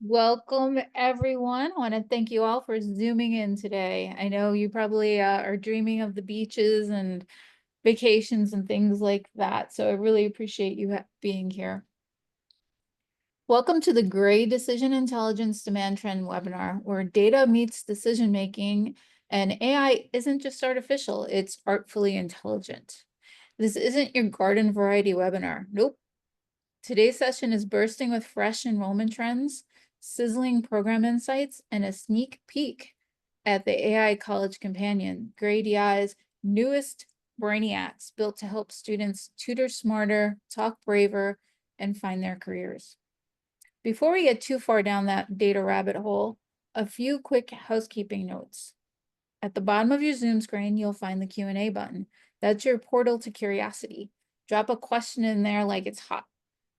Welcome, everyone. I want to thank you all for zooming in today. I know you probably are dreaming of the beaches and vacations and things like that, so I really appreciate you being here. Welcome to the Gray Decision Intelligence Demand Trend webinar, where data meets decision making and AI isn't just artificial, it's artfully intelligent. This isn't your garden variety webinar. Nope. Today's session is bursting with fresh enrollment trends, sizzling program insights, and a sneak peek at the AI College Companion, GrayDI's newest brainiacs built to help students tutor smarter, talk braver, and find their careers. Before we get too far down that data rabbit hole, a few quick housekeeping notes. At the bottom of your Zoom screen, you'll find the Q&A button. That's your portal to curiosity. Drop a question in there like it's hot.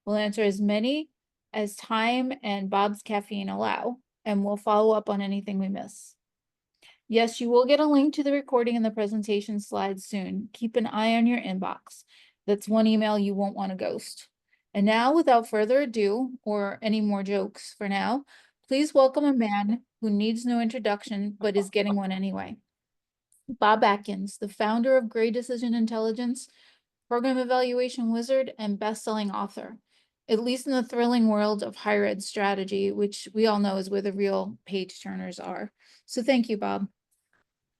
We'll answer as many as time and Bob's caffeine allow, and we'll follow up on anything we miss. Yes, you will get a link to the recording and the presentation slides soon. Keep an eye on your inbox. That's one email you won't want to ghost. And now, without further ado, or any more jokes for now, please welcome a man who needs no introduction, but is getting one anyway. Bob Atkins, the founder of Gray Decision Intelligence, program evaluation wizard, and best-selling author, at least in the thrilling world of higher ed strategy, which we all know is where the real page turners are. So thank you, Bob.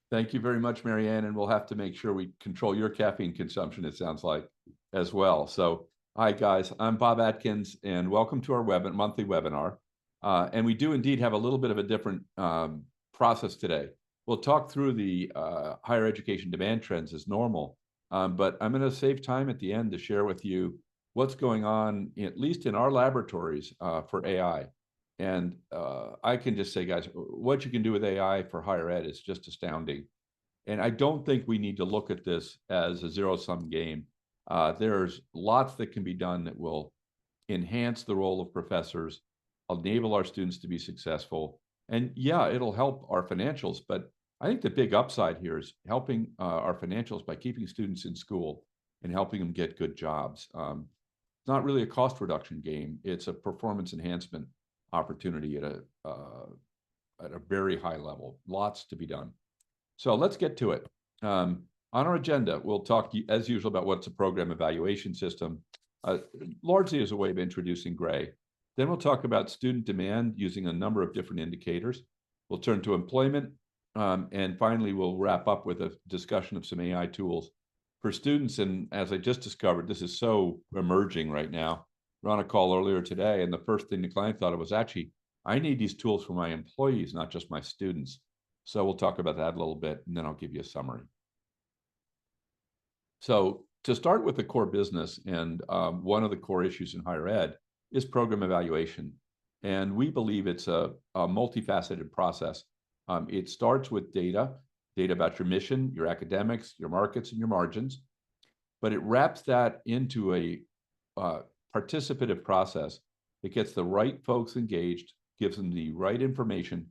Thank you very much, Marianne, and we'll have to make sure we control your caffeine consumption, it sounds like, as well. So, hi guys, I'm Bob Atkins, and welcome to our monthly webinar. And we do indeed have a little bit of a different process today. We'll talk through the higher education demand trends as normal, but I'm going to save time at the end to share with you what's going on, at least in our laboratories for AI. And I can just say, guys, what you can do with AI for higher ed is just astounding. And I don't think we need to look at this as a zero-sum game. There's lots that can be done that will enhance the role of professors, enable our students to be successful. And yeah, it'll help our financials, but I think the big upside here is helping our financials by keeping students in school and helping them get good jobs. It's not really a cost reduction game. It's a performance enhancement opportunity at a very high level. Lots to be done. So let's get to it. On our agenda, we'll talk as usual about what's a program evaluation system, largely as a way of introducing Gray. Then we'll talk about student demand using a number of different indicators. We'll turn to employment, and finally we'll wrap up with a discussion of some AI tools for students. And as I just discovered, this is so emerging right now. We're on a call earlier today, and the first thing the client thought of was, actually, I need these tools for my employees, not just my students. So we'll talk about that a little bit, and then I'll give you a summary. So to start with the core business, and one of the core issues in higher ed is program evaluation. And we believe it's a multifaceted process. It starts with data about your mission, your academics, your markets, and your margins. But it wraps that into a participative process that gets the right folks engaged, gives them the right information,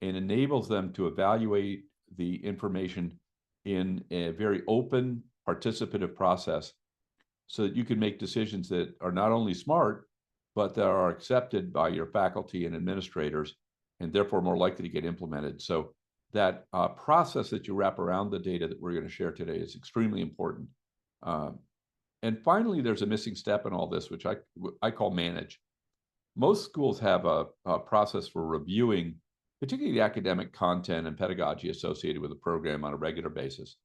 and enables them to evaluate the information in a very open, participative process so that you can make decisions that are not only smart, but that are accepted by your faculty and administrators, and therefore more likely to get implemented. So that process that you wrap around the data that we're going to share today is extremely important. And finally, there's a missing step in all this, which I call manage. Most schools have a process for reviewing, particularly the academic content and pedagogy associated with a program on a regular basis.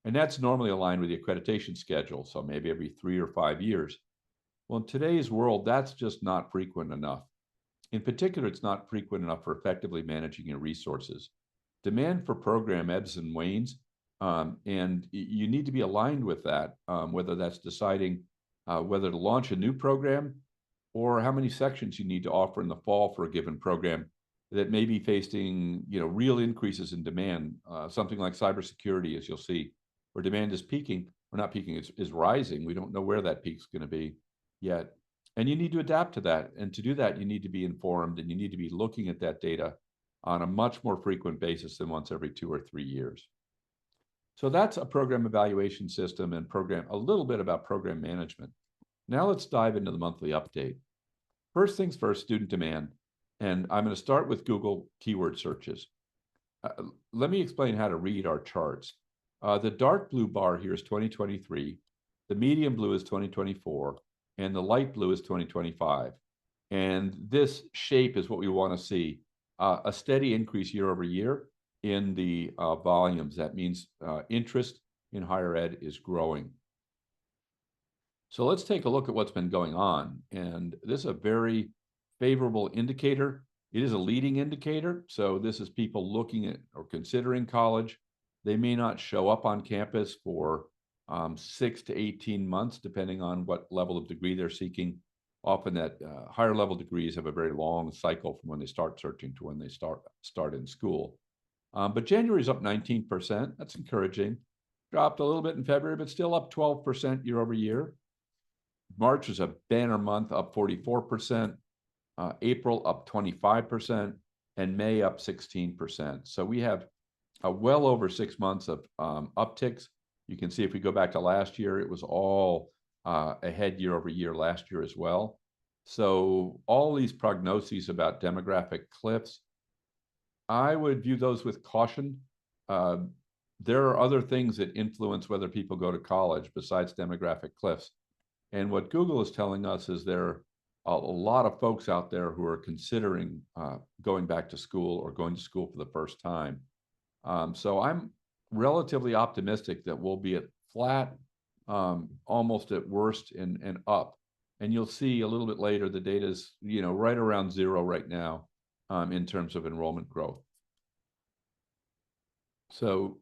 And that's normally aligned with the accreditation schedule, so maybe every 3 or 5 years. Well, in today's world, that's just not frequent enough. In particular, it's not frequent enough for effectively managing your resources. Demand for program ebbs and wanes, and you need to be aligned with that, whether that's deciding whether to launch a new program or how many sections you need to offer in the fall for a given program that may be facing real increases in demand, something like cybersecurity, as you'll see, where demand is peaking, or not peaking, is rising. We don't know where that peak's going to be yet. And you need to adapt to that. And to do that, you need to be informed, and you need to be looking at that data on a much more frequent basis than once every 2 or 3 years. So that's a program evaluation system and a little bit about program management. Now let's dive into the monthly update. First things first, student demand. And I'm going to start with Google keyword searches. Let me explain how to read our charts. The dark blue bar here is 2023, the medium blue is 2024, and the light blue is 2025. And this shape is what we want to see, a steady increase year over year in the volumes. That means interest in higher ed is growing. So let's take a look at what's been going on. And this is a very favorable indicator. It is a leading indicator. So this is people looking at or considering college. They may not show up on campus for 6 to 18 months, depending on what level of degree they're seeking. Often that higher level degrees have a very long cycle from when they start searching to when they start in school. But January is up 19%. That's encouraging. Dropped a little bit in February, but still up 12% year over year. March was a banner month, up 44%. April up 25%, and May up 16%. So we have well over 6 months of upticks. You can see if we go back to last year, it was all ahead year over year last year as well. So all these prognoses about demographic cliffs, I would view those with caution. There are other things that influence whether people go to college besides demographic cliffs. And what Google is telling us is there are a lot of folks out there who are considering going back to school or going to school for the first time. So I'm relatively optimistic that we'll be at flat, almost at worst, and up. And you'll see a little bit later the data is right around zero right now in terms of enrollment growth. So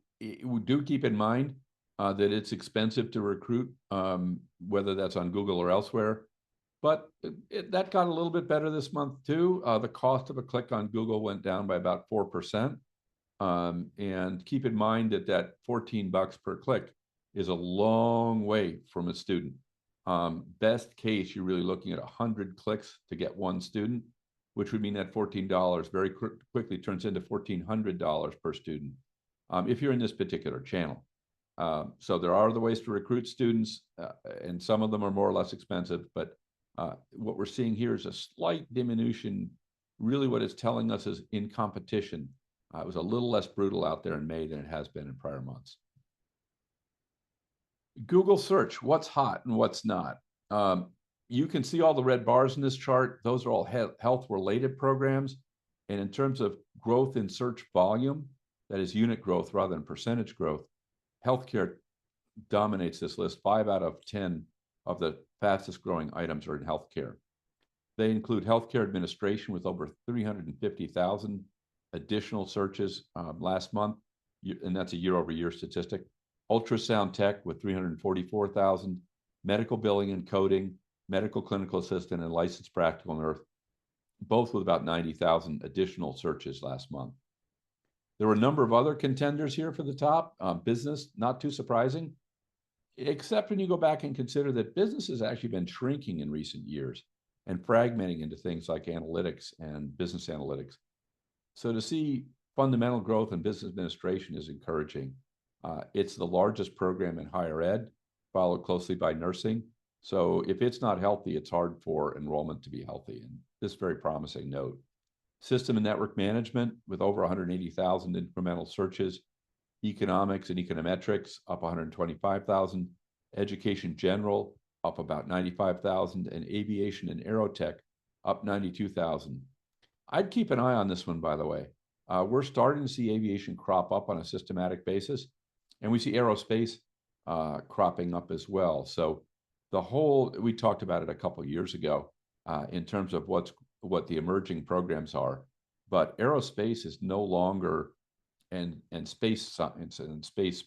do keep in mind that it's expensive to recruit, whether that's on Google or elsewhere. But that got a little bit better this month too. The cost of a click on Google went down by about 4%. And keep in mind that $14 per click is a long way from a student. Best case, you're really looking at 100 clicks to get one student, which would mean that $14 very quickly turns into $1,400 per student if you're in this particular channel. So there are other ways to recruit students, and some of them are more or less expensive, but what we're seeing here is a slight diminution. Really what it's telling us is in competition. It was a little less brutal out there in May than it has been in prior months. Google search, what's hot and what's not. You can see all the red bars in this chart. Those are all health-related programs. And in terms of growth in search volume, that is unit growth rather than percentage growth, healthcare dominates this list. 5 out of 10 of the fastest growing items are in healthcare. They include healthcare administration with over 350,000 additional searches last month, and that's a year-over-year statistic. Ultrasound tech with 344,000, medical billing and coding, medical clinical assistant, and licensed practical nurse, both with about 90,000 additional searches last month. There were a number of other contenders here for the top. Business, not too surprising, except when you go back and consider that business has actually been shrinking in recent years and fragmenting into things like analytics and business analytics. So to see fundamental growth in business administration is encouraging. It's the largest program in higher ed, followed closely by nursing. So if it's not healthy, it's hard for enrollment to be healthy. And this is a very promising note. System and network management with over 180,000 incremental searches. Economics and econometrics up 125,000. Education general up about 95,000. And aviation and aerotech up 92,000. I'd keep an eye on this one, by the way. We're starting to see aviation crop up on a systematic basis, and we see aerospace cropping up as well. So we talked about it a couple of years ago in terms of what the emerging programs are, but aerospace is no longer, and space science and space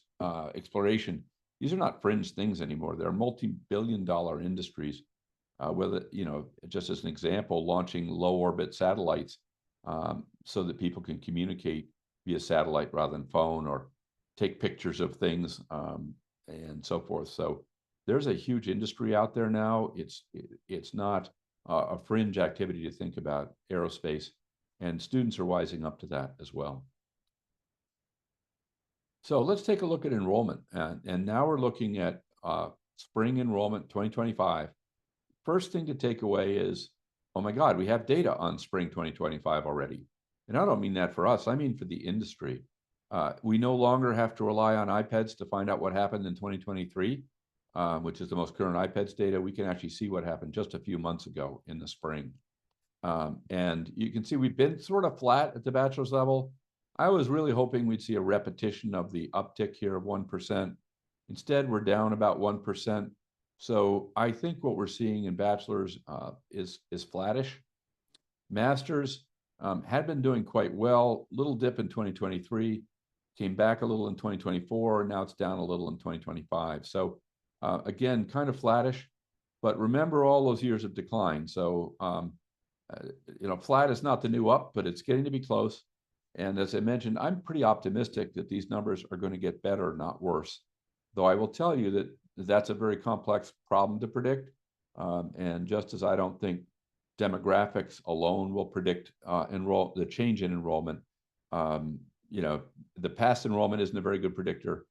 exploration, these are not fringe things anymore. They're multi-billion-dollar industries. Whether, just as an example, launching low orbit satellites so that people can communicate via satellite rather than phone, or take pictures of things and so forth. So there's a huge industry out there now. It's not a fringe activity to think about aerospace, and students are wising up to that as well. So let's take a look at enrollment. And now we're looking at spring enrollment 2025. First thing to take away is oh my God, we have data on spring 2025 already. And I don't mean that for us, I mean for the industry. We no longer have to rely on iPads to find out what happened in 2023, which is the most current iPads data. We can actually see what happened just a few months ago in the spring. And you can see we've been sort of flat at the bachelor's level. I was really hoping we'd see a repetition of the uptick here of 1%. Instead, we're down about 1%. So I think what we're seeing in bachelor's is flattish. Masters had been doing quite well, little dip in 2023, came back a little in 2024, and now it's down a little in 2025. So again, kind of flattish, but remember all those years of decline. So flat is not the new up, but it's getting to be close. And as I mentioned, I'm pretty optimistic that these numbers are going to get better, not worse. Though I will tell you that that's a very complex problem to predict. And just as I don't think demographics alone will predict the change in enrollment, the past enrollment isn't a very good predictor.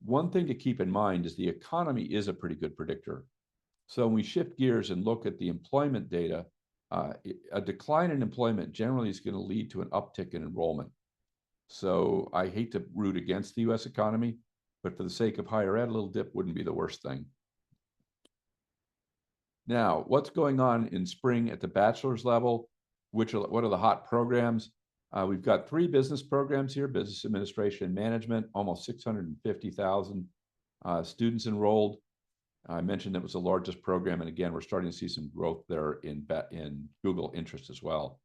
One thing to keep in mind is the economy is a pretty good predictor. So when we shift gears and look at the employment data, a decline in employment generally is going to lead to an uptick in enrollment. So I hate to root against the US economy, but for the sake of higher ed, a little dip wouldn't be the worst thing. Now, what's going on in spring at the bachelor's level? What are the hot programs? We've got 3 business programs here: business administration and management, almost 650,000 students enrolled. I mentioned it was the largest program, and again, we're starting to see some growth there in Google interest as well.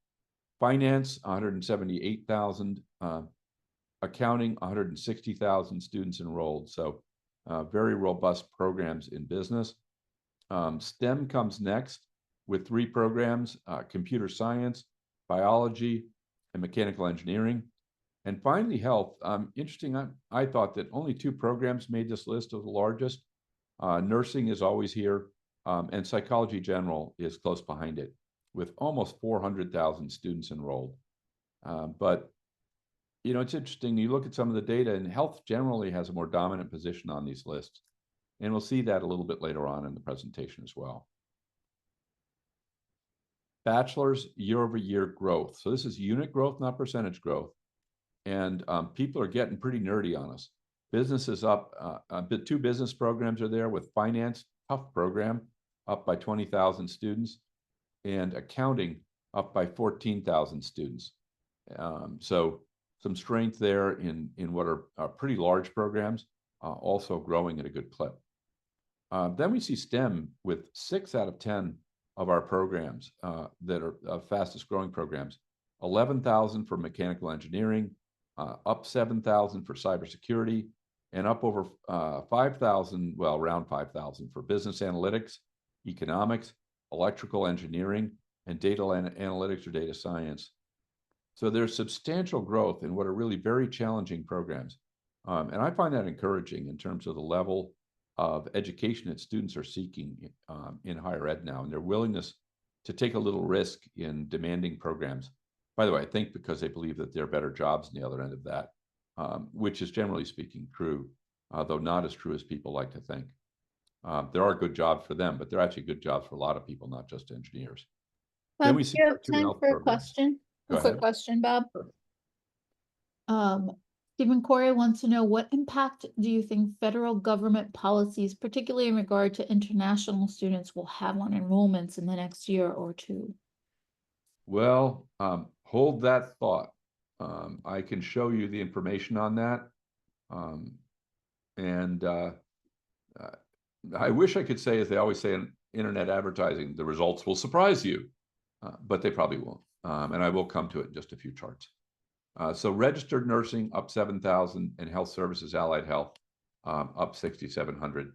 Finance, 178,000. Accounting, 160,000 students enrolled. So very robust programs in business. STEM comes next with 3 programs: computer science, biology, and mechanical engineering. And finally, health. Interesting, I thought that only 2 programs made this list of the largest. Nursing is always here, and psychology general is close behind it, with almost 400,000 students enrolled. But it's interesting, you look at some of the data, and health generally has a more dominant position on these lists. And we'll see that a little bit later on in the presentation as well. Bachelor's year-over-year growth. So this is unit growth, not percentage growth. And people are getting pretty nerdy on us. Business is up, 2 business programs are there, with finance, tough program, up by 20,000 students, and accounting up by 14,000 students. So some strength there in what are pretty large programs, also growing at a good clip. Then we see STEM with 6 out of 10 of our programs that are fastest growing programs. 11,000 for mechanical engineering, up 7,000 for cybersecurity, and up over 5,000, well, around 5,000 for business analytics, economics, electrical engineering, and data analytics or data science. So there's substantial growth in what are really very challenging programs. And I find that encouraging in terms of the level of education that students are seeking in higher ed now, and their willingness to take a little risk in demanding programs. By the way, I think because they believe that there are better jobs on the other end of that, which is generally speaking true, though not as true as people like to think. There are good jobs for them, but they're actually good jobs for a lot of people, not just engineers. Bob, Then we do see you our have 2 time health for a programs. question? Go A quick ahead. question, Bob. Stephen Corey wants to know, what impact do you think federal government policies, particularly in regard to international students, will have on enrollments in the next year or 2? Well, hold that thought. I can show you the information on that. I wish I could say, as they always say in internet advertising, the results will surprise you, but they probably won't. And I will come to it in just a few charts. So registered nursing up 7,000, and health services, allied health, up 6,700.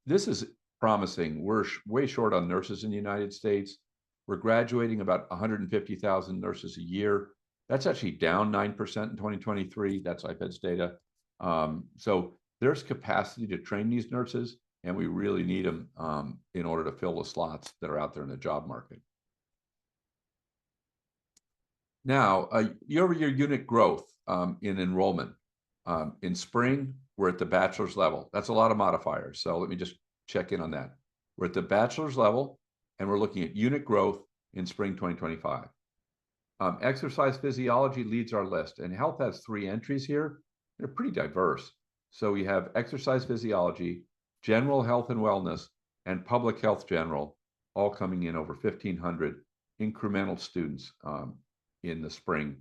This is promising. We're way short on nurses in the United States. We're graduating about 150,000 nurses a year. That's actually down 9% in 2023. That's IPEDS data. So there's capacity to train these nurses, and we really need them in order to fill the slots that are out there in the job market. Now, year-over-year unit growth in enrollment. In spring, we're at the bachelor's level. That's a lot of modifiers. So let me just check in on that. We're at the bachelor's level, and we're looking at unit growth in spring 2025. Exercise physiology leads our list, and health has 3 entries here. They're pretty diverse. So we have exercise physiology, general health and wellness, and public health general, all coming in over 1,500 incremental students in the spring.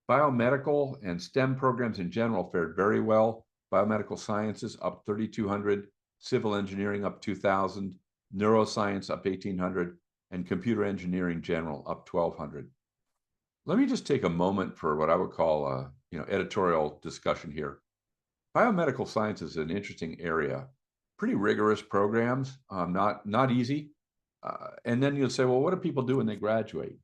Biomedical and STEM programs in general fared very well. Biomedical sciences up 3,200, civil engineering up 2,000, neuroscience up 1,800, and computer engineering general up 1,200. Let me just take a moment for what I would call a editorial discussion here. Biomedical science is an interesting area, pretty rigorous programs, not easy. And then you'll say, well, what do people do when they graduate?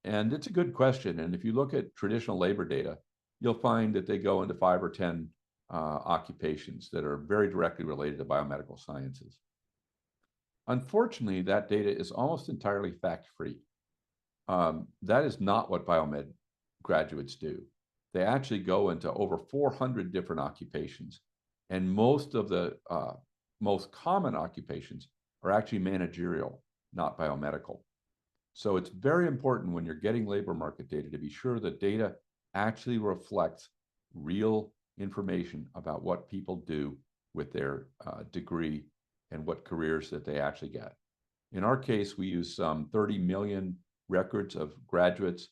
And it's a good question. And if you look at traditional labor data, you'll find that they go into 5 or 10 occupations that are very directly related to biomedical sciences. Unfortunately, that data is almost entirely fact-free. That is not what biomed graduates do. They actually go into over 400 different occupations, and most of the most common occupations are actually managerial, not biomedical. So it's very important when you're getting labor market data to be sure the data actually reflects real information about what people do with their degree and what careers that they actually get. In our case, we use some 30 million records of graduates,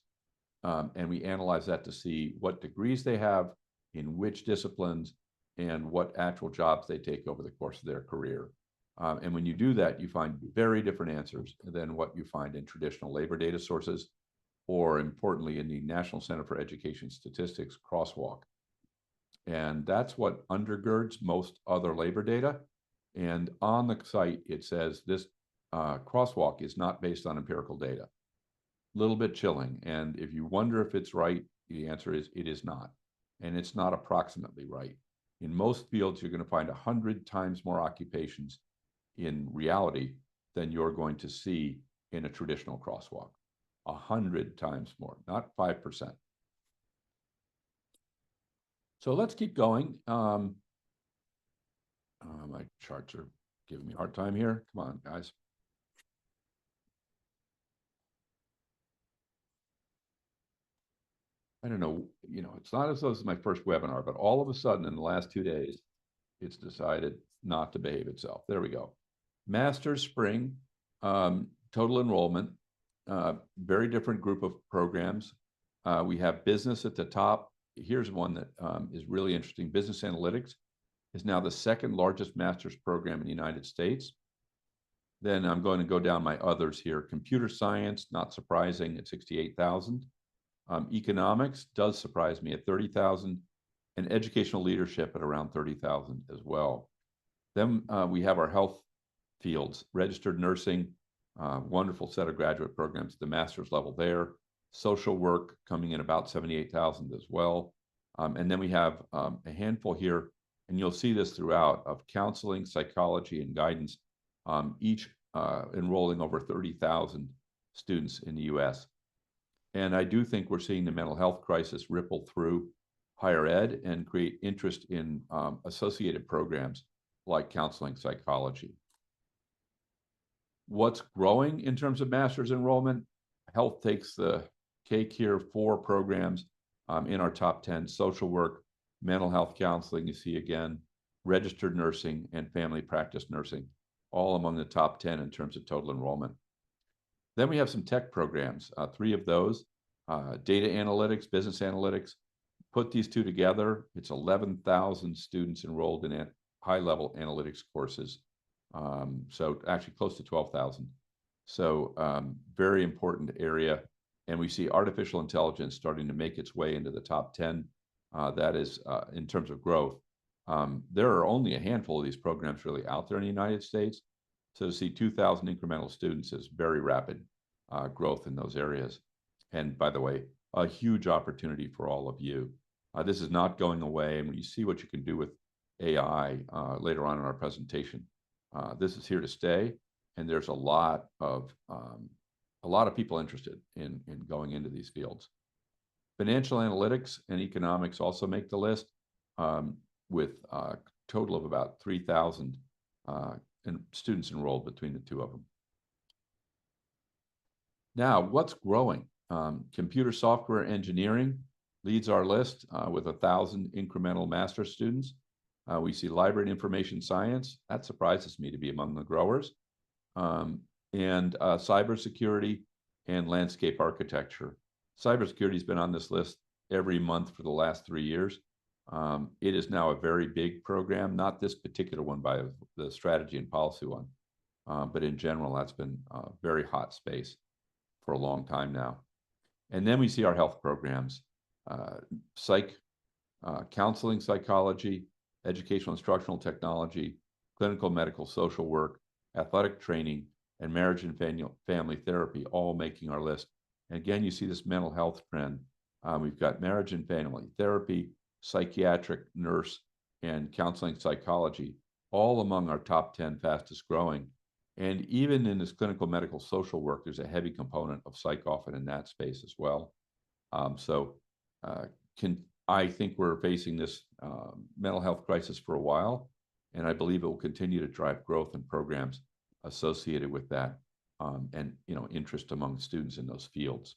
and we analyze that to see what degrees they have, in which disciplines, and what actual jobs they take over the course of their career. And when you do that, you find very different answers than what you find in traditional labor data sources, or importantly, in the National Center for Education Statistics crosswalk. And that's what undergirds most other labor data. And on the site, it says this crosswalk is not based on empirical data. Little bit chilling. And if you wonder if it's right, the answer is it is not. And it's not approximately right. In most fields, you're going to find 100 times more occupations in reality than you're going to see in a traditional crosswalk. 100 times more, not 5%. So let's keep going. My charts are giving me a hard time here. Come on, guys. I don't know, it's not as though this is my first webinar, but all of a sudden in the last 2 days, it's decided not to behave itself. There we go. Master's spring, total enrollment, very different group of programs. We have business at the top. Here's one that is really interesting. Business analytics is now the 2nd largest master's program in the United States. Then I'm going to go down my others here. Computer science, not surprising, at 68,000. Economics does surprise me at 30,000, and educational leadership at around 30,000 as well. Then we have our health fields, registered nursing, wonderful set of graduate programs at the master's level there. Social work coming in about 78,000 as well. And then we have a handful here, and you'll see this throughout, of counseling, psychology, and guidance, each enrolling over 30,000 students in the US. And I do think we're seeing the mental health crisis ripple through higher ed and create interest in associated programs like counseling psychology. What's growing in terms of master's enrollment? Health takes the cake here. 4 programs in our top 10: social work, mental health counseling, you see again, registered nursing, and family practice nursing, all among the top 10 in terms of total enrollment. Then we have some tech programs, 3 of those, data analytics, business analytics. Put these 2 together, it's 11,000 students enrolled in high-level analytics courses. So actually close to 12,000. So very important area. And we see artificial intelligence starting to make its way into the top 10. That is in terms of growth. There are only a handful of these programs really out there in the United States. So to see 2,000 incremental students is very rapid growth in those areas. And by the way, a huge opportunity for all of you. This is not going away. And when you see what you can do with AI later on in our presentation, this is here to stay. And there's a lot of people interested in going into these fields. Financial analytics and economics also make the list, with a total of about 3,000 students enrolled between the 2 of them. Now, what's growing? Computer software engineering leads our list with 1,000 incremental master's students. We see library and information science. That surprises me to be among the growers. And cybersecurity and landscape architecture. Cybersecurity has been on this list every month for the last 3 years. It is now a very big program, not this particular one by the strategy and policy one, but in general, that's been a very hot space for a long time now. And then we see our health programs, counseling psychology, educational instructional technology, clinical medical social work, athletic training, and marriage and family therapy, all making our list. And again, you see this mental health trend. We've got marriage and family therapy, psychiatric nurse, and counseling psychology, all among our top 10 fastest growing. And even in this clinical medical social work, there's a heavy component of psych often in that space as well. I think we're facing this mental health crisis for a while, and I believe it will continue to drive growth in programs associated with that, and interest among students in those fields.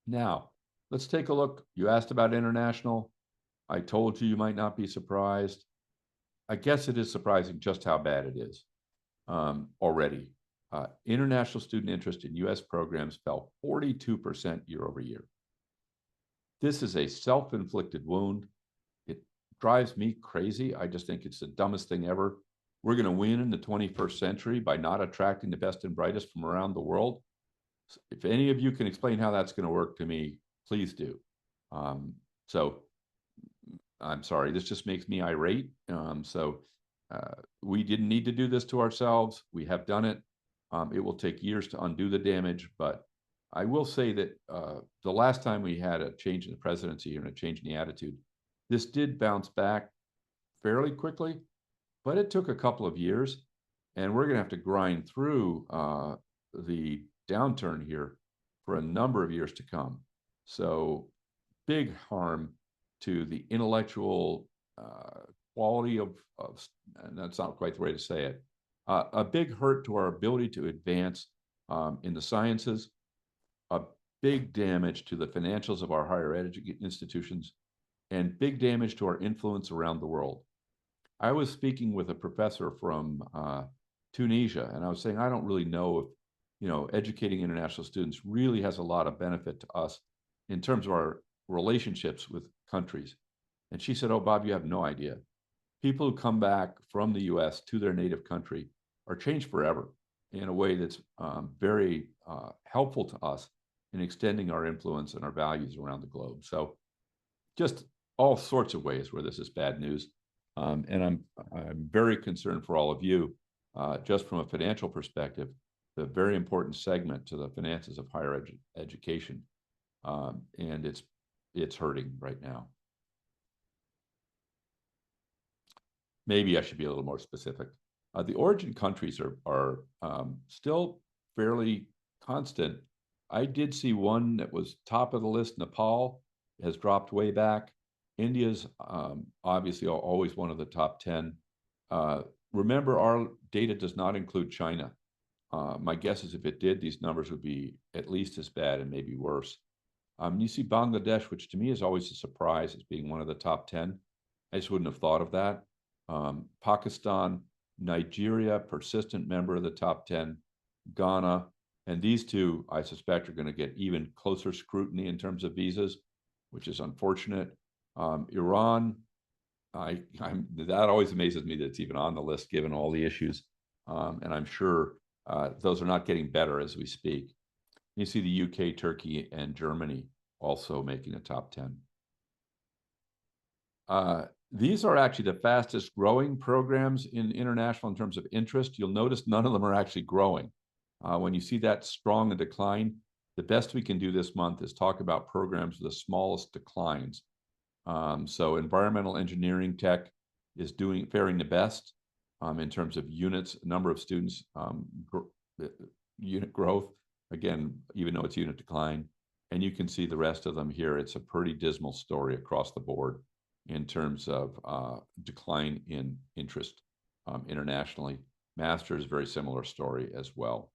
Now, let's take a look. You asked about international. I told you might not be surprised. I guess it is surprising just how bad it is already. International student interest in U.S. programs fell 42% year over year. This is a self-inflicted wound. It drives me crazy. I just think it's the dumbest thing ever. We're going to win in the 21st century by not attracting the best and brightest from around the world. If any of you can explain how that's going to work to me, please do. So I'm sorry, this just makes me irate. We didn't need to do this to ourselves. We have done it. It will take years to undo the damage, but I will say that the last time we had a change in the presidency and a change in the attitude, this did bounce back fairly quickly, but it took a couple of years, and we're going to have to grind through the downturn here for a number of years to come. So big harm to the intellectual quality of, and that's not quite the way to say it, a big hurt to our ability to advance in the sciences, a big damage to the financials of our higher ed institutions, and big damage to our influence around the world. I was speaking with a professor from Tunisia, and I was saying, I don't really know if, educating international students really has a lot of benefit to us in terms of our relationships with countries. And she said, oh, Bob, you have no idea. People who come back from the US to their native country are changed forever in a way that's very helpful to us in extending our influence and our values around the globe. So just all sorts of ways where this is bad news. And I'm very concerned for all of you, just from a financial perspective, the very important segment to the finances of higher education. And it's hurting right now. Maybe I should be a little more specific. The origin countries are still fairly constant. I did see one that was top of the list. Nepal has dropped way back. India's obviously always one of the top 10. Remember, our data does not include China. My guess is if it did, these numbers would be at least as bad and maybe worse. You see Bangladesh, which to me is always a surprise as being one of the top 10. I just wouldn't have thought of that. Pakistan, Nigeria, persistent member of the top 10, Ghana, and these two, I suspect, are going to get even closer scrutiny in terms of visas, which is unfortunate. Iran, that always amazes me that it's even on the list given all the issues. And I'm sure those are not getting better as we speak. You see the UK, Turkey, and Germany also making the top 10. These are actually the fastest growing programs in international in terms of interest. You'll notice none of them are actually growing. When you see that strong a decline, the best we can do this month is talk about programs with the smallest declines. So environmental engineering tech is faring the best in terms of units, number of students, unit growth, again, even though it's unit decline. And you can see the rest of them here. It's a pretty dismal story across the board in terms of decline in interest internationally. Master's, very similar story as well.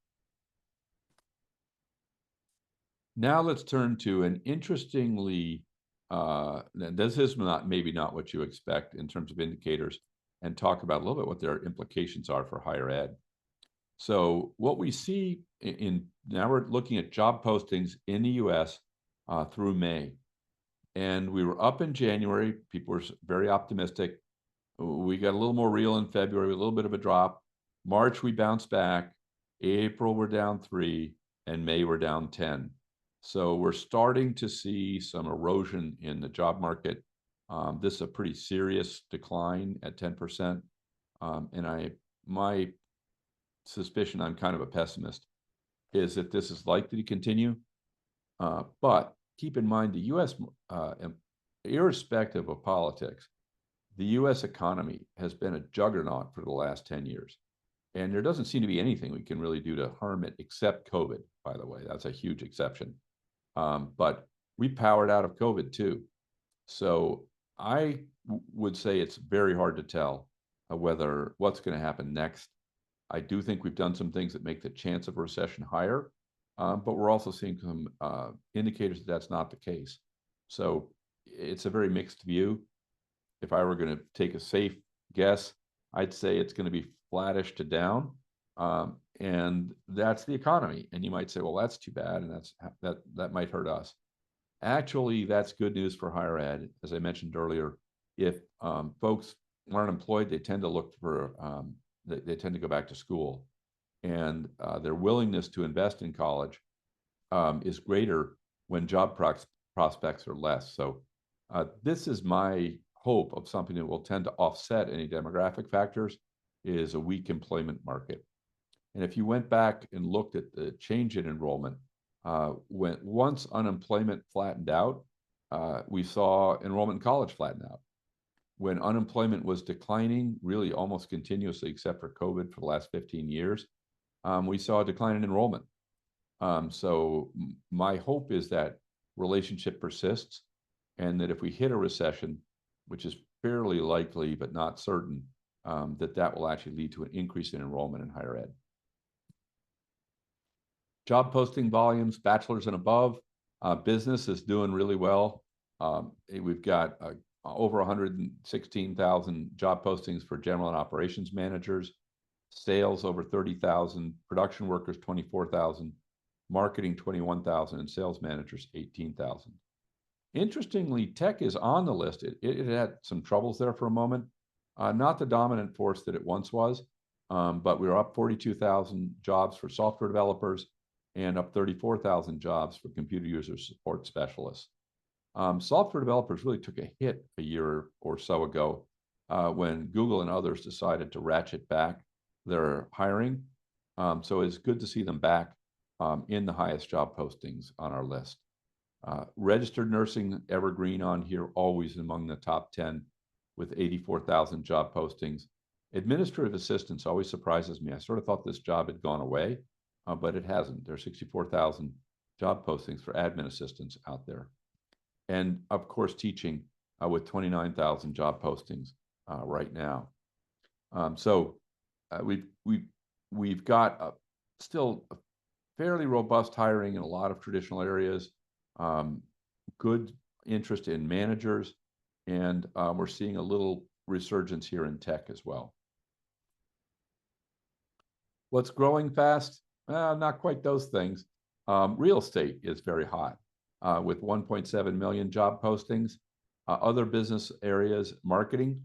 Now let's turn to an interestingly, this is maybe not what you expect in terms of indicators, and talk about a little bit what their implications are for higher ed. So what we see now we're looking at job postings in the US through May. And we were up in January. People were very optimistic. We got a little more real in February, a little bit of a drop. March, we bounced back. April, we're down 3, and May, we're down 10. So we're starting to see some erosion in the job market. This is a pretty serious decline at 10%. And my suspicion, I'm kind of a pessimist, is that this is likely to continue. But keep in mind, the U.S., irrespective of politics, the U.S. economy has been a juggernaut for the last 10 years. And there doesn't seem to be anything we can really do to harm it except COVID, by the way. That's a huge exception. But we powered out of COVID too. So I would say it's very hard to tell whether what's going to happen next. I do think we've done some things that make the chance of a recession higher, but we're also seeing some indicators that that's not the case. So it's a very mixed view. If I were going to take a safe guess, I'd say it's going to be flattish to down, and that's the economy. And you might say, well, that's too bad, and that might hurt us. Actually, that's good news for higher ed. As I mentioned earlier, if folks aren't employed, they tend to look for they tend to go back to school, and their willingness to invest in college is greater when job prospects are less. So this is my hope of something that will tend to offset any demographic factors, is a weak employment market. And if you went back and looked at the change in enrollment, once unemployment flattened out, we saw enrollment in college flatten out. When unemployment was declining, really almost continuously, except for COVID for the last 15 years, we saw a decline in enrollment. So my hope is that relationship persists, and that if we hit a recession, which is fairly likely but not certain, that will actually lead to an increase in enrollment in higher ed. Job posting volumes, bachelor's and above, business is doing really well. We've got over 116,000 job postings for general and operations managers, sales over 30,000, production workers 24,000, marketing 21,000, and sales managers 18,000. Interestingly, tech is on the list. It had some troubles there for a moment. Not the dominant force that it once was, but we were up 42,000 jobs for software developers and up 34,000 jobs for computer user support specialists. Software developers really took a hit a year or so ago when Google and others decided to ratchet back their hiring. So it's good to see them back in the highest job postings on our list. Registered nursing, evergreen on here, always among the top 10 with 84,000 job postings. Administrative assistants always surprises me. I sort of thought this job had gone away, but it hasn't. There are 64,000 job postings for admin assistants out there. And of course, teaching with 29,000 job postings right now. So we've got still a fairly robust hiring in a lot of traditional areas, good interest in managers, and we're seeing a little resurgence here in tech as well. What's growing fast? Not quite those things. Real estate is very hot with 1.7 million job postings. Other business areas, marketing,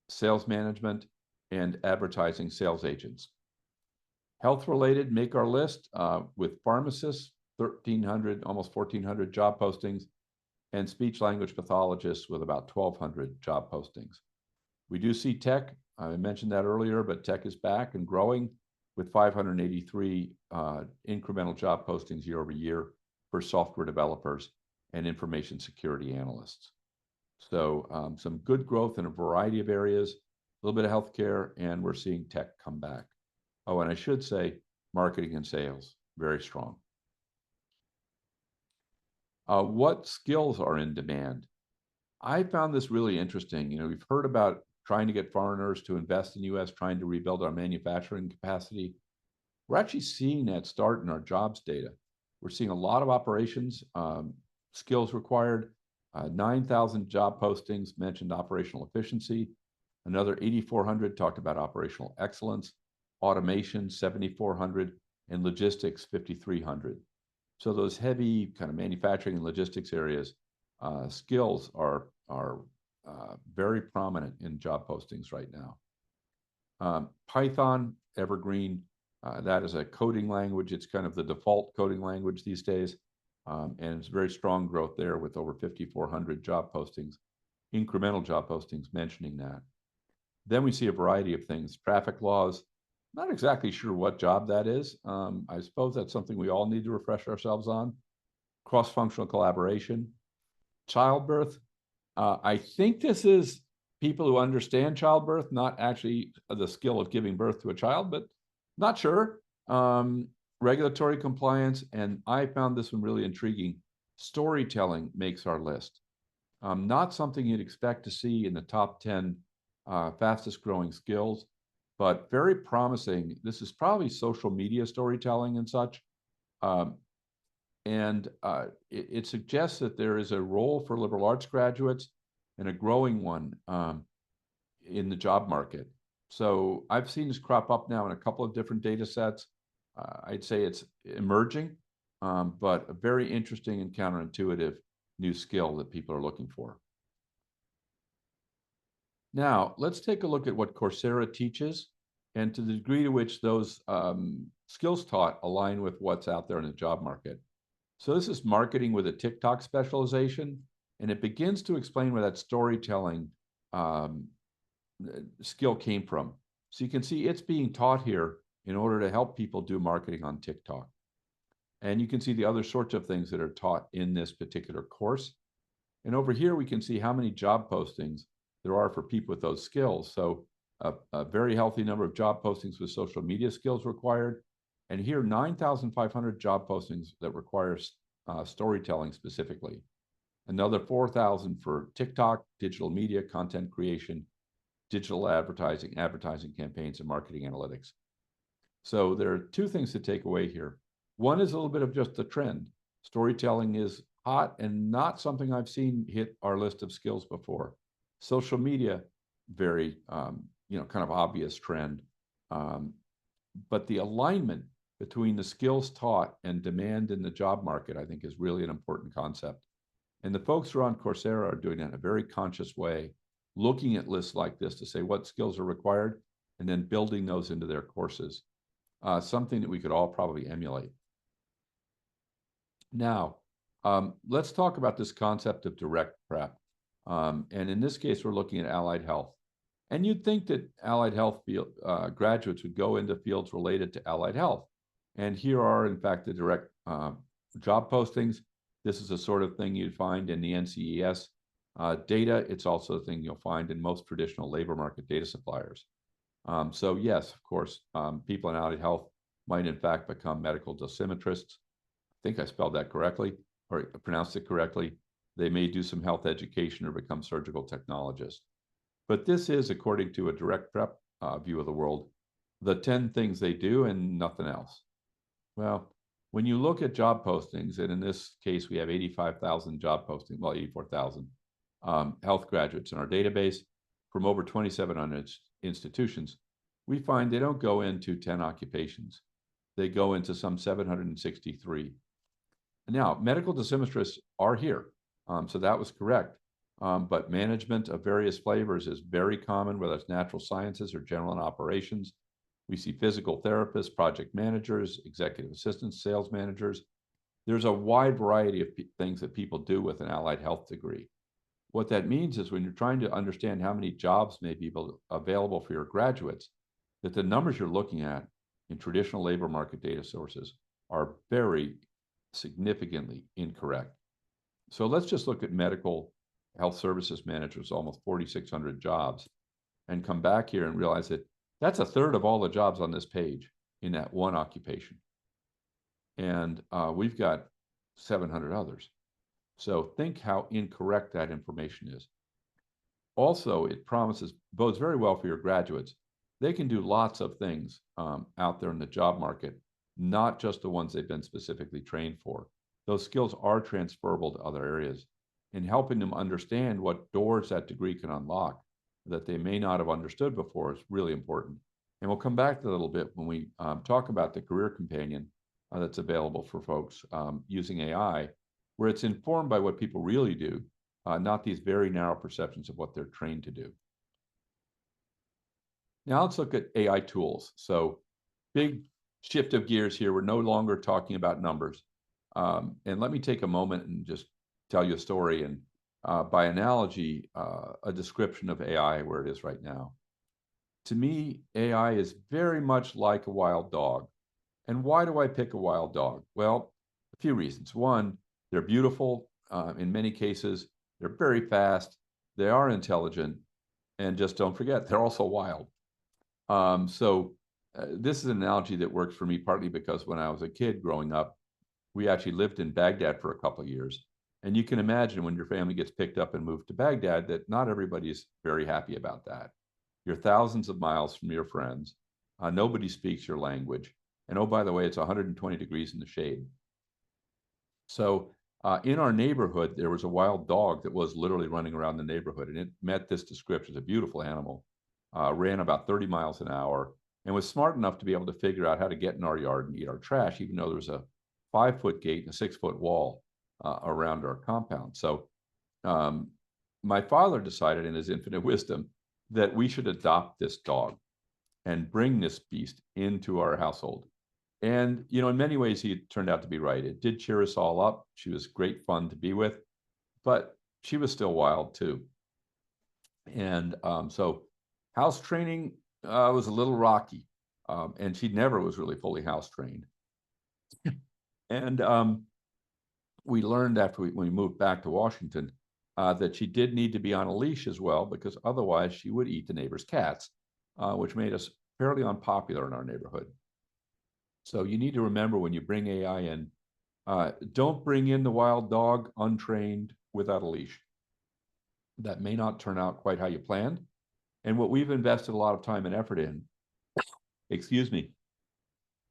sales management, and advertising sales agents. Health related make our list with pharmacists, 1,300, almost 1,400 job postings, and speech language pathologists with about 1,200 job postings. We do see tech, I mentioned that earlier, but tech is back and growing with 583 incremental job postings year over year for software developers and information security analysts. So some good growth in a variety of areas, a little bit of healthcare, and we're seeing tech come back. Oh, and I should say marketing and sales, very strong. What skills are in demand? I found this really interesting. You know, we've heard about trying to get foreigners to invest in the U.S., trying to rebuild our manufacturing capacity. We're actually seeing that start in our jobs data. We're seeing a lot of operations, skills required. 9,000 job postings mentioned operational efficiency. Another 8,400 talked about operational excellence, automation, 7,400, and logistics, 5,300. So those heavy kind of manufacturing and logistics areas, skills are very prominent in job postings right now. Python, evergreen, that is a coding language. It's kind of the default coding language these days. And it's very strong growth there with over 5,400 job postings, incremental job postings mentioning that. Then we see a variety of things. Traffic laws, not exactly sure what job that is. I suppose that's something we all need to refresh ourselves on. Cross-functional collaboration. Childbirth, I think this is people who understand childbirth, not actually the skill of giving birth to a child, but not sure. Regulatory compliance, and I found this one really intriguing. Storytelling makes our list. Not something you'd expect to see in the top 10 fastest growing skills, but very promising. This is probably social media storytelling and such. It suggests that there is a role for liberal arts graduates and a growing one in the job market. So I've seen this crop up now in a couple of different data sets. I'd say it's emerging, but a very interesting and counterintuitive new skill that people are looking for. Now, let's take a look at what Coursera teaches and to the degree to which those skills taught align with what's out there in the job market. So this is marketing with a TikTok specialization, and it begins to explain where that storytelling skill came from. So you can see it's being taught here in order to help people do marketing on TikTok. And you can see the other sorts of things that are taught in this particular course. And over here, we can see how many job postings there are for people with those skills. So a very healthy number of job postings with social media skills required. And here, 9,500 job postings that require storytelling specifically. Another 4,000 for TikTok, digital media, content creation, digital advertising, advertising campaigns, and marketing analytics. So there are two things to take away here. One is a little bit of just the trend. Storytelling is hot and not something I've seen hit our list of skills before. Social media, very, kind of obvious trend. But the alignment between the skills taught and demand in the job market, I think, is really an important concept. And the folks who are on Coursera are doing it in a very conscious way, looking at lists like this to say what skills are required and then building those into their courses. Something that we could all probably emulate. Now, let's talk about this concept of direct prep. And in this case, we're looking at allied health. And you'd think that allied health graduates would go into fields related to allied health. And here are, in fact, the direct job postings. This is the sort of thing you'd find in the NCES data. It's also a thing you'll find in most traditional labor market data suppliers. So yes, of course, people in allied health might in fact become medical dosimetrists. I think I spelled that correctly or pronounced it correctly. They may do some health education or become surgical technologists. But this is, according to a direct prep view of the world, the 10 things they do and nothing else. Well, when you look at job postings, and in this case, we have 85,000 job postings, well, 84,000 health graduates in our database from over 2,700 institutions, we find they don't go into 10 occupations. They go into some 763. Now, medical dosimetrists are here, so that was correct. But management of various flavors is very common, whether it's natural sciences or general and operations. We see physical therapists, project managers, executive assistants, sales managers. There's a wide variety of things that people do with an allied health degree. What that means is when you're trying to understand how many jobs may be available for your graduates, that the numbers you're looking at in traditional labor market data sources are very significantly incorrect. So let's just look at medical health services managers, almost 4,600 jobs, and come back here and realize that that's a third of all the jobs on this page in that one occupation. And we've got 700 others. So think how incorrect that information is. Also, it bodes very well for your graduates. They can do lots of things out there in the job market not just the ones they've been specifically trained for. Those skills are transferable to other areas, and helping them understand what doors that degree can unlock that they may not have understood before is really important. And we'll come back to that a little bit when we talk about the career companion that's available for folks using AI, where it's informed by what people really do, not these very narrow perceptions of what they're trained to do. Now let's look at AI tools. So big shift of gears here. We're no longer talking about numbers. And let me take a moment and just tell you a story and by analogy, a description of AI where it is right now. To me, AI is very much like a wild dog. And why do I pick a wild dog? Well, a few reasons. One, they're beautiful. In many cases, they're very fast. They are intelligent. And just don't forget, they're also wild. This is an analogy that works for me partly because when I was a kid growing up, we actually lived in Baghdad for a couple of years. And you can imagine when your family gets picked up and moved to Baghdad that not everybody is very happy about that. You're thousands of miles from your friends. Nobody speaks your language. And oh, by the way, it's 120 degrees in the shade. So in our neighborhood, there was a wild dog that was literally running around the neighborhood, and it met this description. It's a beautiful animal, ran about 30 miles an hour, and was smart enough to be able to figure out how to get in our yard and eat our trash, even though there was a 5-foot gate and a 6-foot wall around our compound. So my father decided in his infinite wisdom that we should adopt this dog and bring this beast into our household. And, you know, in many ways, he turned out to be right. It did cheer us all up. She was great fun to be with, but she was still wild too. And so house training was a little rocky. And she never was really fully house trained. And we learned after when we moved back to Washington that she did need to be on a leash as well, because otherwise she would eat the neighbor's cats, which made us fairly unpopular in our neighborhood. So you need to remember when you bring AI in, don't bring in the wild dog untrained without a leash. That may not turn out quite how you planned. And what we've invested a lot of time and effort in, excuse me,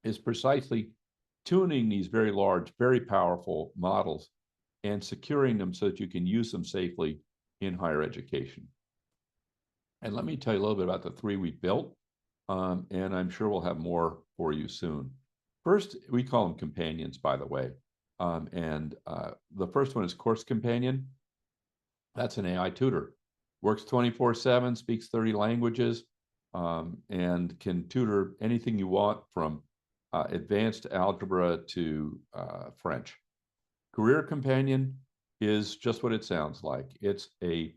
is precisely tuning these very large, very powerful models and securing them so that you can use them safely in higher education. And let me tell you a little bit about the 3 we built, and I'm sure we'll have more for you soon. First, we call them companions, by the way. The first one is Course Companion. That's an AI tutor. Works 24/7, speaks 30 languages, and can tutor anything you want from advanced algebra to French. Career Companion is just what it sounds like. It's a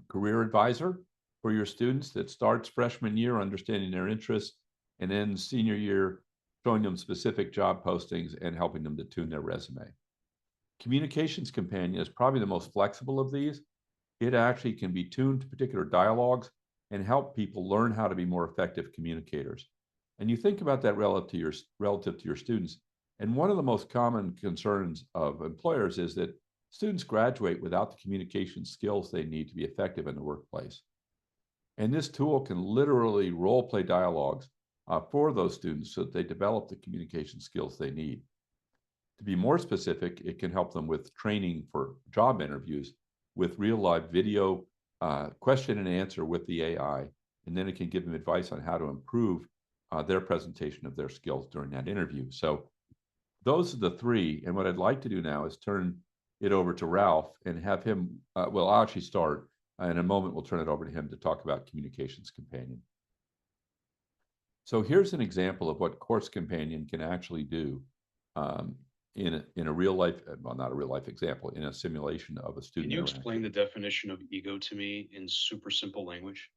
career advisor for your students that starts freshman year understanding their interests, and then senior year showing them specific job postings and helping them to tune their resume. Communications Companion is probably the most flexible of these. It actually can be tuned to particular dialogues and help people learn how to be more effective communicators. And you think about that relative to your students. And one of the most common concerns of employers is that students graduate without the communication skills they need to be effective in the workplace. And this tool can literally role play dialogues for those students so that they develop the communication skills they need. To be more specific, it can help them with training for job interviews with real live video question and answer with the AI. And then it can give them advice on how to improve their presentation of their skills during that interview. So those are the 3. And what I'd like to do now is turn it over to Ralph and have him, well, I'll actually start. In a moment, we'll turn it over to him to talk about Communications Companion. So here's an example of what Course Companion can actually do in a real life, well, not a real life example, in a simulation of a student. Can you explain the definition of ego to me in super simple language?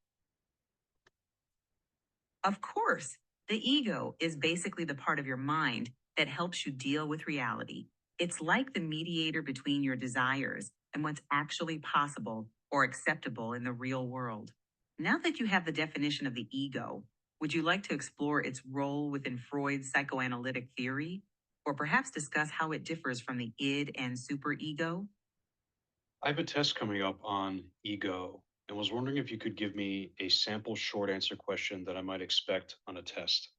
Of course, the ego is basically the part of your mind that helps you deal with reality. It's like the mediator between your desires and what's actually possible or acceptable in the real world. Now that you have the definition of the ego, would you like to explore its role within Freud's psychoanalytic theory? Or perhaps discuss how it differs from the id and superego? I have a test coming up on ego and was wondering if you could give me a sample short answer question that I might expect on a test.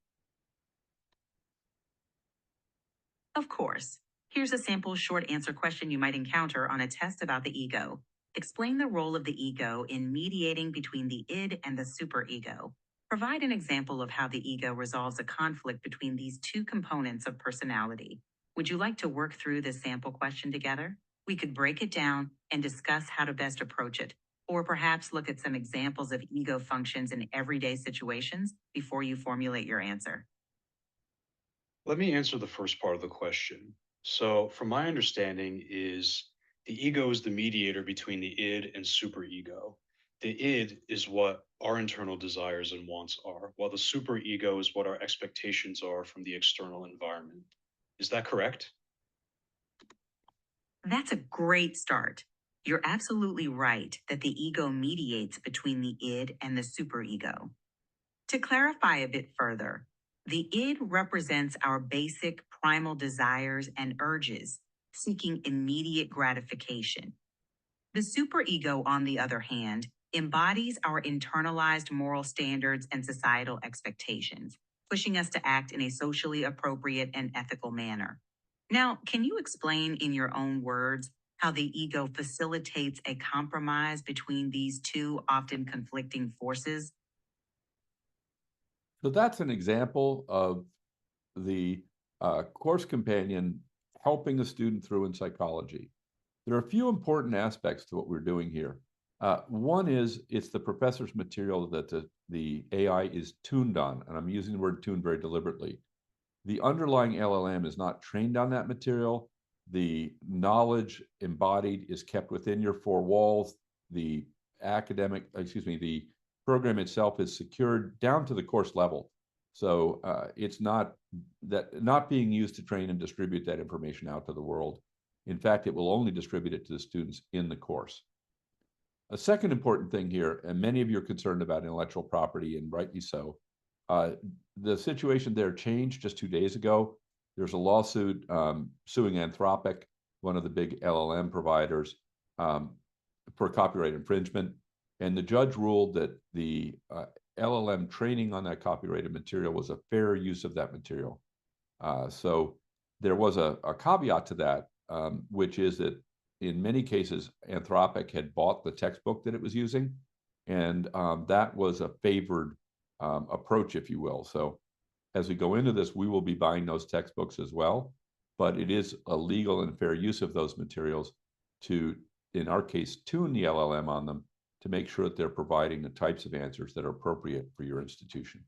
Of course. Here's a sample short answer question you might encounter on a test about the ego. Explain the role of the ego in mediating between the id and the superego. Provide an example of how the ego resolves a conflict between these two components of personality. Would you like to work through this sample question together? We could break it down and discuss how to best approach it, or perhaps look at some examples of ego functions in everyday situations before you formulate your answer. Let me answer the first part of the question. So, from my understanding, is the ego is the mediator between the id and superego. The id is what our internal desires and wants are, while the superego is what our expectations are from the external environment. Is that correct? That's a great start. You're absolutely right that the ego mediates between the id and the superego. To clarify a bit further, the id represents our basic primal desires and urges, seeking immediate gratification. The superego, on the other hand, embodies our internalized moral standards and societal expectations, pushing us to act in a socially appropriate and ethical manner. Now, can you explain in your own words how the ego facilitates a compromise between these two often conflicting forces? So that's an example of the course companion helping a student through in psychology. There are a few important aspects to what we're doing here. One is it's the professor's material that the AI is tuned on, and I'm using the word tuned very deliberately. The underlying LLM is not trained on that material. The knowledge embodied is kept within your four walls. The the program itself is secured down to the course level. So it's not being used to train and distribute that information out to the world. In fact, it will only distribute it to the students in the course. A second important thing here, and many of you are concerned about intellectual property, and rightly so. The situation there changed just 2 days ago. There's a lawsuit suing Anthropic, one of the big LLM providers, for copyright infringement. And the judge ruled that the LLM training on that copyrighted material was a fair use of that material. So there was a caveat to that, which is that in many cases, Anthropic had bought the textbook that it was using, and that was a favored approach, if you will. So as we go into this, we will be buying those textbooks as well, but it is a legal and fair use of those materials to, in our case, tune the LLM on them to make sure that they're providing the types of answers that are appropriate for your institution.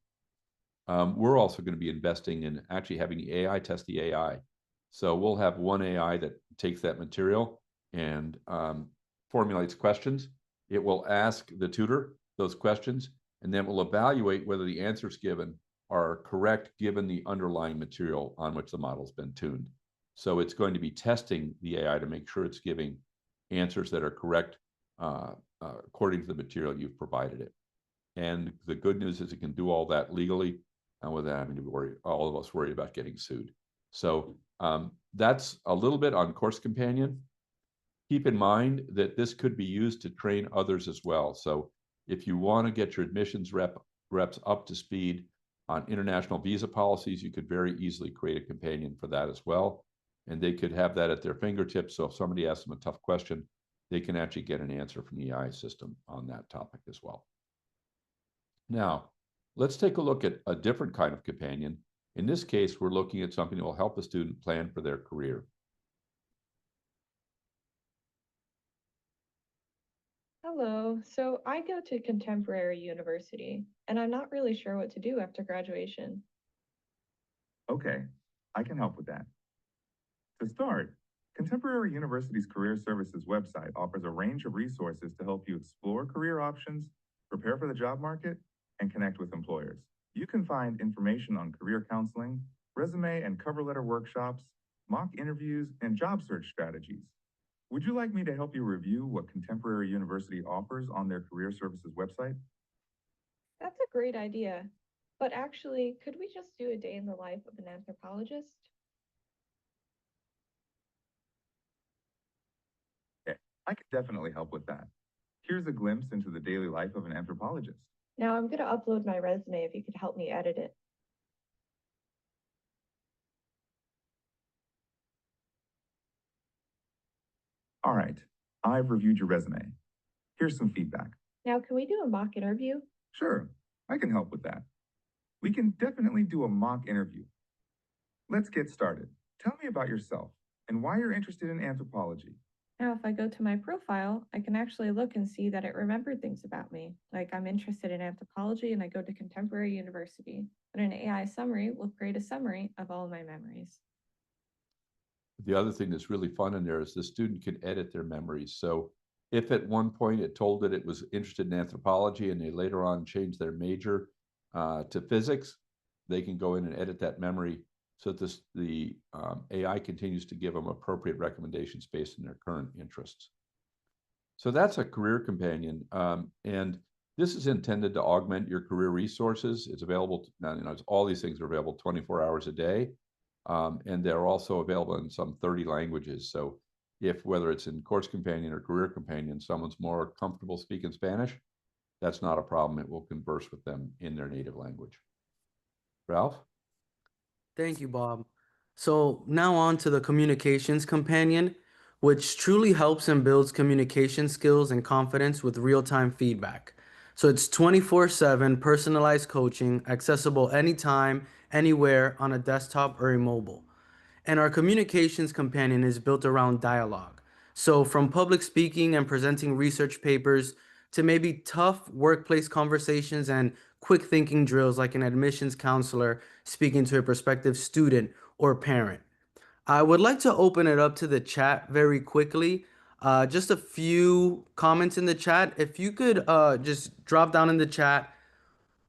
We're also going to be investing in actually having the AI test the AI. So we'll have one AI that takes that material and formulates questions. It will ask the tutor those questions, and then will evaluate whether the answers given are correct given the underlying material on which the model's been tuned. So it's going to be testing the AI to make sure it's giving answers that are correct according to the material you've provided it. And the good news is it can do all that legally and without having to worry, all of us worry about getting sued. So that's a little bit on Course Companion. Keep in mind that this could be used to train others as well. So if you want to get your admissions reps up to speed on international visa policies, you could very easily create a companion for that as well. And they could have that at their fingertips. So if somebody asks them a tough question, they can actually get an answer from the AI system on that topic as well. Now, let's take a look at a different kind of companion. In this case, we're looking at something that will help a student plan for their career. Hello. So I go to Contemporary University, and I'm not really sure what to do after graduation. Okay, I can help with that. To start, Contemporary University's Career Services website offers a range of resources to help you explore career options, prepare for the job market, and connect with employers. You can find information on career counseling, resume and cover letter workshops, mock interviews, and job search strategies. Would you like me to help you review what Contemporary University offers on their Career Services website? That's a great idea. But actually, could we just do a day in the life of an anthropologist? Yeah, I could definitely help with that. Here's a glimpse into the daily life of an anthropologist. Now I'm going to upload my resume if you could help me edit it. All right, I've reviewed your resume. Here's some feedback. Now, can we do a mock interview? Sure, I can help with that. We can definitely do a mock interview. Let's get started. Tell me about yourself and why you're interested in anthropology. Now, if I go to my profile, I can actually look and see that it remembered things about me. Like I'm interested in anthropology and I go to Contemporary University. And an AI summary will create a summary of all my memories. The other thing that's really fun in there is the student can edit their memories. So if at one point it told that it was interested in anthropology and they later on changed their major to physics, they can go in and edit that memory so that the AI continues to give them appropriate recommendations based on their current interests. So that's a career companion. And this is intended to augment your career resources. It's available, all these things are available 24 hours a day. And they're also available in some 30 languages. So whether it's in Course Companion or Career Companion, someone's more comfortable speaking Spanish, that's not a problem. It will converse with them in their native language. Ralph? Thank you, Bob. So now on to the Communications Companion, which truly helps and builds communication skills and confidence with real-time feedback. So it's 24/7 personalized coaching, accessible anytime, anywhere on a desktop or a mobile. And our Communications Companion is built around dialogue. So from public speaking and presenting research papers to maybe tough workplace conversations and quick thinking drills like an admissions counselor speaking to a prospective student or parent. I would like to open it up to the chat very quickly. Just a few comments in the chat. If you could just drop down in the chat,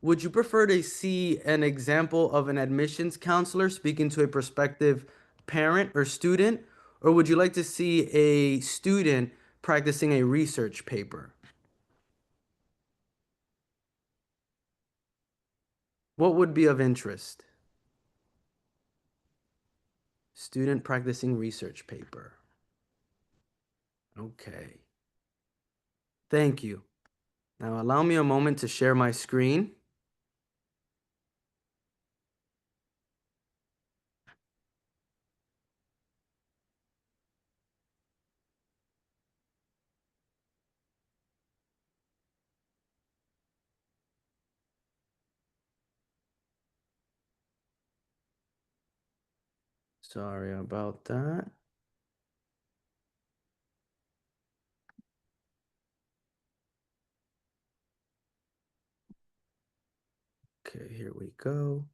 would you prefer to see an example of an admissions counselor speaking to a prospective parent or student, or would you like to see a student practicing a research paper? What would be of interest? Student practicing research paper. Okay. Thank you. Now allow me a moment to share my screen. Sorry about that. Okay, here we go.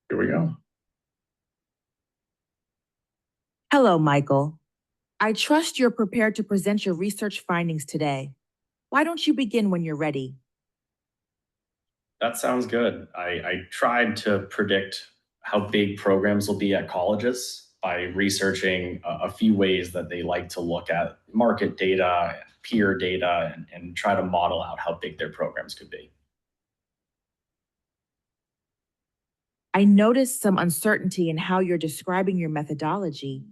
Here we go. Hello, Michael. I trust you're prepared to present your research findings today. Why don't you begin when you're ready? That sounds good. I tried to predict how big programs will be at colleges by researching a few ways that they like to look at market data, peer data, and try to model out how big their programs could be. I noticed some uncertainty in how you're describing your methodology.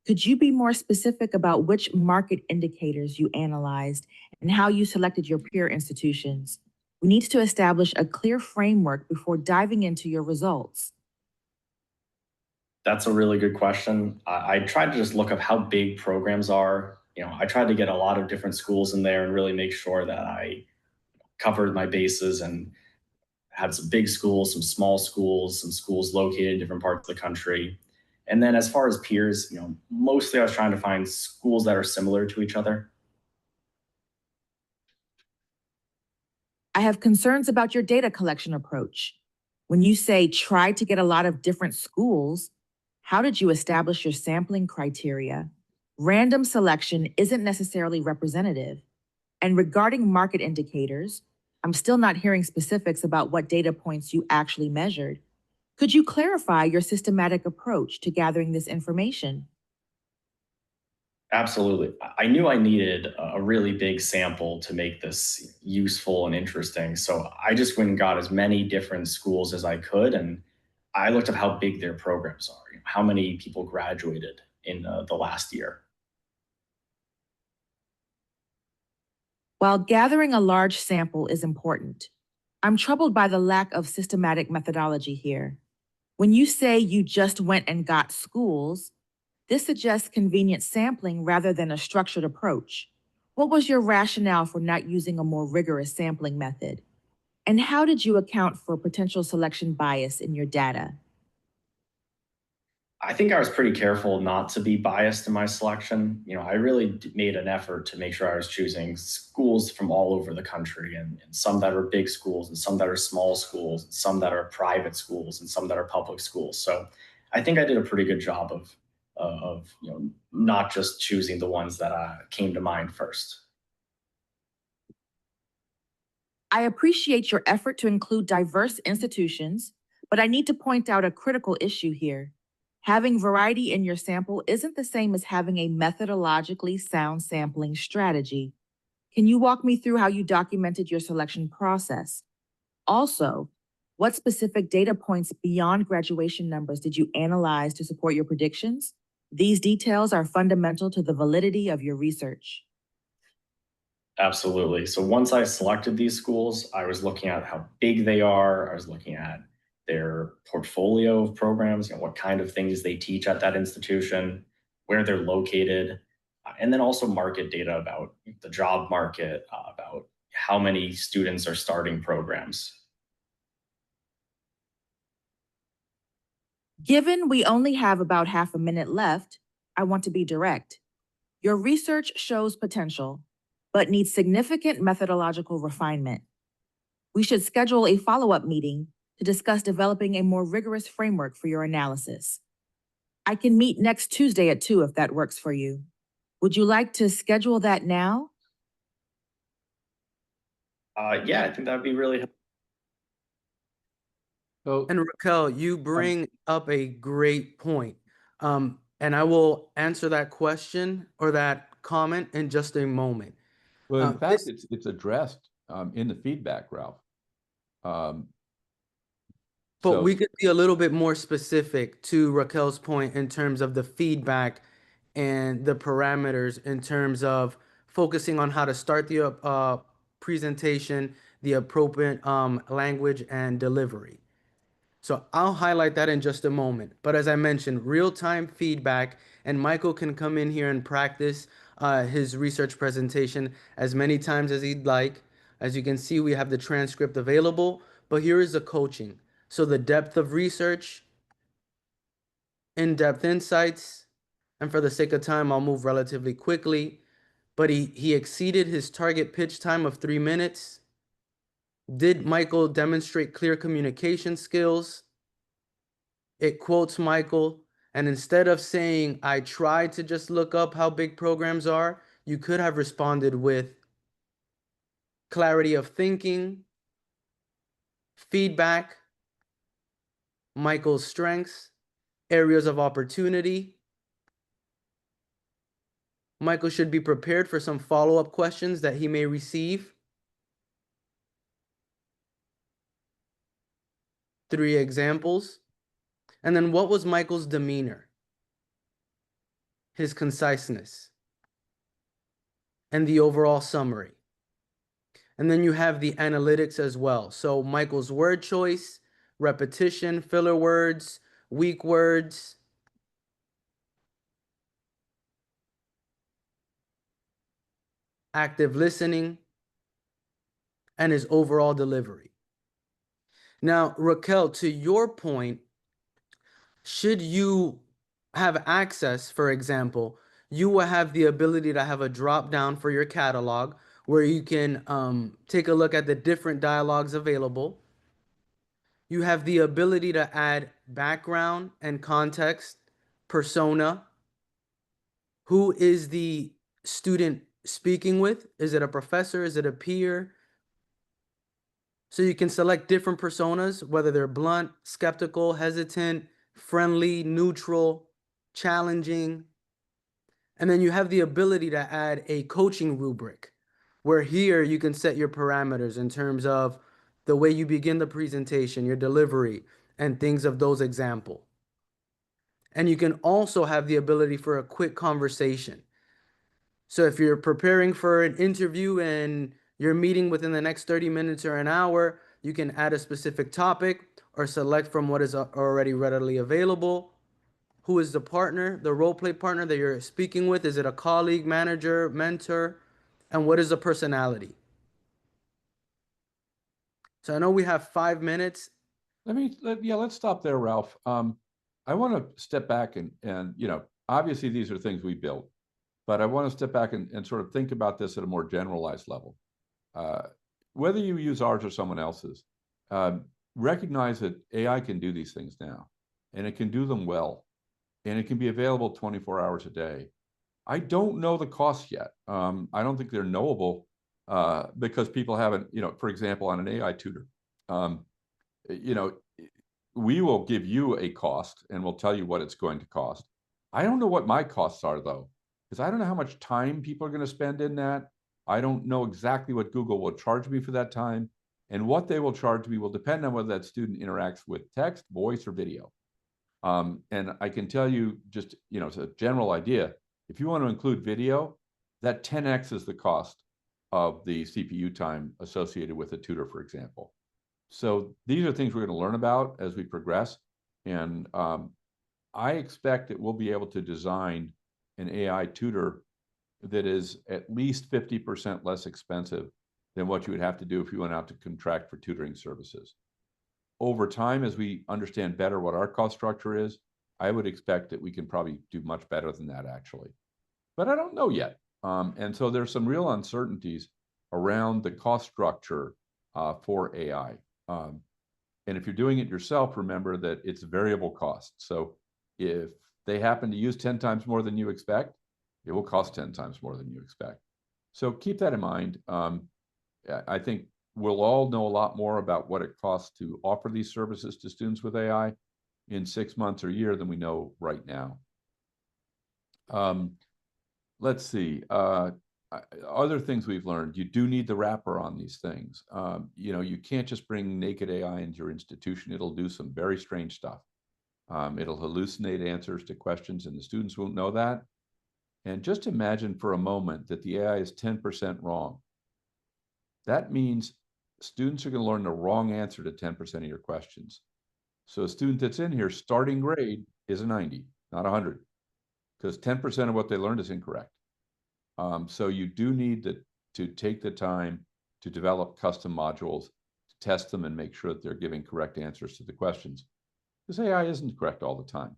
Could you be more specific about which market indicators you analyzed and how you selected your peer institutions? We need to establish a clear framework before diving into your results. That's a really good question. I tried to just look up how big programs are. I tried to get a lot of different schools in there and really make sure that I covered my bases and had some big schools, some small schools, some schools located in different parts of the country. And then as far as peers, mostly I was trying to find schools that are similar to each other. I have concerns about your data collection approach. When you say try to get a lot of different schools, how did you establish your sampling criteria? Random selection isn't necessarily representative. And regarding market indicators, I'm still not hearing specifics about what data points you actually measured. Could you clarify your systematic approach to gathering this information? Absolutely. I knew I needed a really big sample to make this useful and interesting. So I just went and got as many different schools as I could. And I looked up how big their programs are, how many people graduated in the last year. While gathering a large sample is important, I'm troubled by the lack of systematic methodology here. When you say you just went and got schools, this suggests convenient sampling rather than a structured approach. What was your rationale for not using a more rigorous sampling method? And how did you account for potential selection bias in your data? I think I was pretty careful not to be biased in my selection. I really made an effort to make sure I was choosing schools from all over the country, and some that are big schools, and some that are small schools, and some that are private schools, and some that are public schools. So I think I did a pretty good job of not just choosing the ones that came to mind first. I appreciate your effort to include diverse institutions, but I need to point out a critical issue here. Having variety in your sample isn't the same as having a methodologically sound sampling strategy. Can you walk me through how you documented your selection process? Also, what specific data points beyond graduation numbers did you analyze to support your predictions? These details are fundamental to the validity of your research. Absolutely. So once I selected these schools, I was looking at how big they are. I was looking at their portfolio of programs, what kind of things they teach at that institution, where they're located, and then also market data about the job market, about how many students are starting programs. Given we only have about half a minute left, I want to be direct. Your research shows potential, but needs significant methodological refinement. We should schedule a follow-up meeting to discuss developing a more rigorous framework for your analysis. I can meet next Tuesday at 2 if that works for you. Would you like to schedule that now? Yeah, I think that would be really helpful. So, And Raquel, you bring up a great point. And I will answer that question or that comment in just a moment. well, in fact, This- it's addressed in the feedback, Ralph. But So we could be a little bit more specific to Raquel's point in terms of the feedback and the parameters in terms of focusing on how to start the presentation, the appropriate language and delivery. So I'll highlight that in just a moment. But as I mentioned, real-time feedback, and Michael can come in here and practice his research presentation as many times as he'd like. As you can see, we have the transcript available, but here is the coaching. So the depth of research, in-depth insights, and for the sake of time, I'll move relatively quickly, but he exceeded his target pitch time of 3 minutes. Did Michael demonstrate clear communication skills? It quotes Michael, and instead of saying, I tried to just look up how big programs are, you could have responded with clarity of thinking, feedback, Michael's strengths, areas of opportunity. Michael should be prepared for some follow-up questions that he may receive. 3 examples. And then what was Michael's demeanor? His conciseness and the overall summary. And then you have the analytics as well. So Michael's word choice, repetition, filler words, weak words. Active listening, and his overall delivery. Now, Raquel, to your point, should you have access, for example, you will have the ability to have a drop down for your catalog where you can take a look at the different dialogues available. You have the ability to add background and context, persona. Who is the student speaking with? Is it a professor? Is it a peer? So you can select different personas, whether they're blunt, skeptical, hesitant, friendly, neutral, challenging. And then you have the ability to add a coaching rubric, where here you can set your parameters in terms of the way you begin the presentation, your delivery, and things of those example. And you can also have the ability for a quick conversation. So if you're preparing for an interview and you're meeting within the next 30 minutes or an hour, you can add a specific topic, or select from what is already readily available? Who is the partner, the role play partner that you're speaking with? Is it a colleague, manager, mentor? And what is the personality? So I know we have 5 minutes. Let's stop there, Ralph. I want to step back and obviously these are things we built, but I want to step back and sort of think about this at a more generalized level. Whether you use ours or someone else's, recognize that AI can do these things now, and it can do them well, and it can be available 24 hours a day. I don't know the costs yet. I don't think they're knowable because people haven't, for example, on an AI tutor, we will give you a cost and we'll tell you what it's going to cost. I don't know what my costs are though, because I don't know how much time people are going to spend in that. I don't know exactly what Google will charge me for that time, and what they will charge me will depend on whether that student interacts with text, voice, or video. And I can tell you just, it's a general idea. If you want to include video, that 10x is the cost of the CPU time associated with a tutor, for example. So these are things we're going to learn about as we progress. And I expect that we'll be able to design an AI tutor that is at least 50% less expensive than what you would have to do if you went out to contract for tutoring services. Over time, as we understand better what our cost structure is, I would expect that we can probably do much better than that, actually. But I don't know yet. And so there's some real uncertainties around the cost structure for AI. And if you're doing it yourself, remember that it's variable cost. So if they happen to use 10 times more than you expect, it will cost 10 times more than you expect. So keep that in mind. I think we'll all know a lot more about what it costs to offer these services to students with AI in 6 months or a year than we know right now. Let's see. Other things we've learned, you do need the wrapper on these things. You can't just bring naked AI into your institution. It'll do some very strange stuff. It'll hallucinate answers to questions, and the students won't know that. And just imagine for a moment that the AI is 10% wrong. That means students are going to learn the wrong answer to 10% of your questions. So a student that's in here, starting grade is a 90, not 100, because 10% of what they learned is incorrect. So you do need to take the time to develop custom modules, to test them and make sure that they're giving correct answers to the questions. Because AI isn't correct all the time.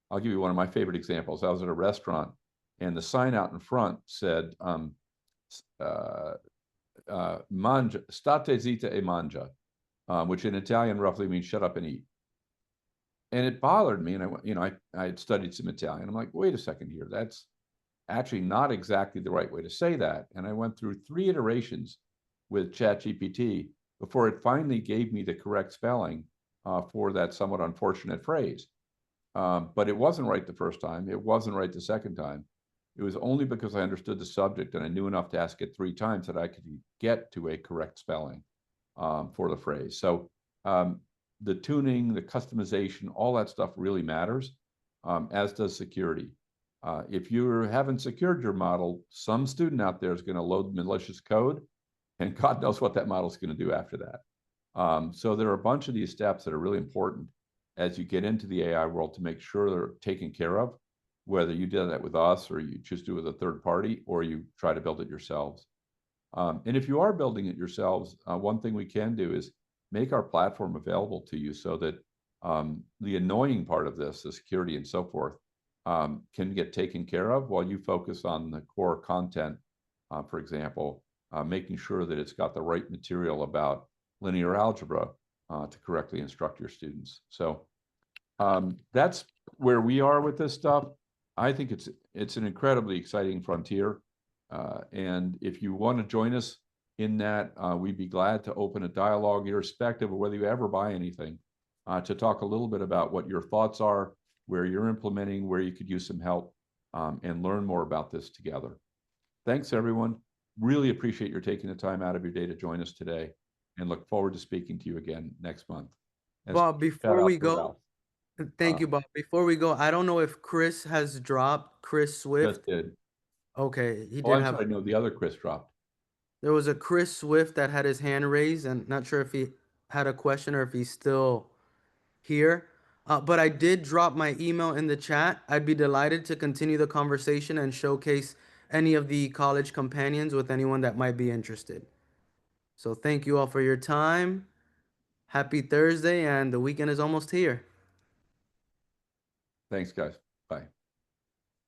I'll give you one of my favorite examples. I was at a restaurant and the sign out in front said, mangia, state zitta e mangia, which in Italian roughly means shut up and eat. And it bothered me. And I had studied some Italian. I'm like, wait a second here. That's actually not exactly the right way to say that. And I went through 3 iterations with ChatGPT before it finally gave me the correct spelling for that somewhat unfortunate phrase. But it wasn't right the first time. It wasn't right the second time. It was only because I understood the subject and I knew enough to ask it 3 times that I could get to a correct spelling for the phrase. So the tuning, the customization, all that stuff really matters, as does security. If you haven't secured your model, some student out there is going to load malicious code, and God knows what that model is going to do after that. So there are a bunch of these steps that are really important as you get into the AI world to make sure they're taken care of, whether you do that with us or you choose to do it with a third party or you try to build it yourselves. And if you are building it yourselves, one thing we can do is make our platform available to you so that the annoying part of this, the security and so forth, can get taken care of while you focus on the core content, for example, making sure that it's got the right material about linear algebra to correctly instruct your students. So that's where we are with this stuff. I think it's an incredibly exciting frontier. And if you want to join us in that, we'd be glad to open a dialogue, irrespective of whether you ever buy anything, to talk a little bit about what your thoughts are, where you're implementing, where you could use some help, and learn more about this together. Thanks, everyone. Really appreciate your taking the time out of your day to join us today, and look forward to speaking to you again next month. Bob, before we go, thank you, Bob. Before we go, I don't know if Chris has dropped. Chris Swift. Just did. Okay, he did I'm have. sorry, no, the other Chris dropped. There was a Chris Swift that had his hand raised, and not sure if he had a question or if he's still here. But I did drop my email in the chat. I'd be delighted to continue the conversation and showcase any of the college companions with anyone that might be interested. So thank you all for your time. Happy Thursday, and the weekend is almost here. Thanks, guys.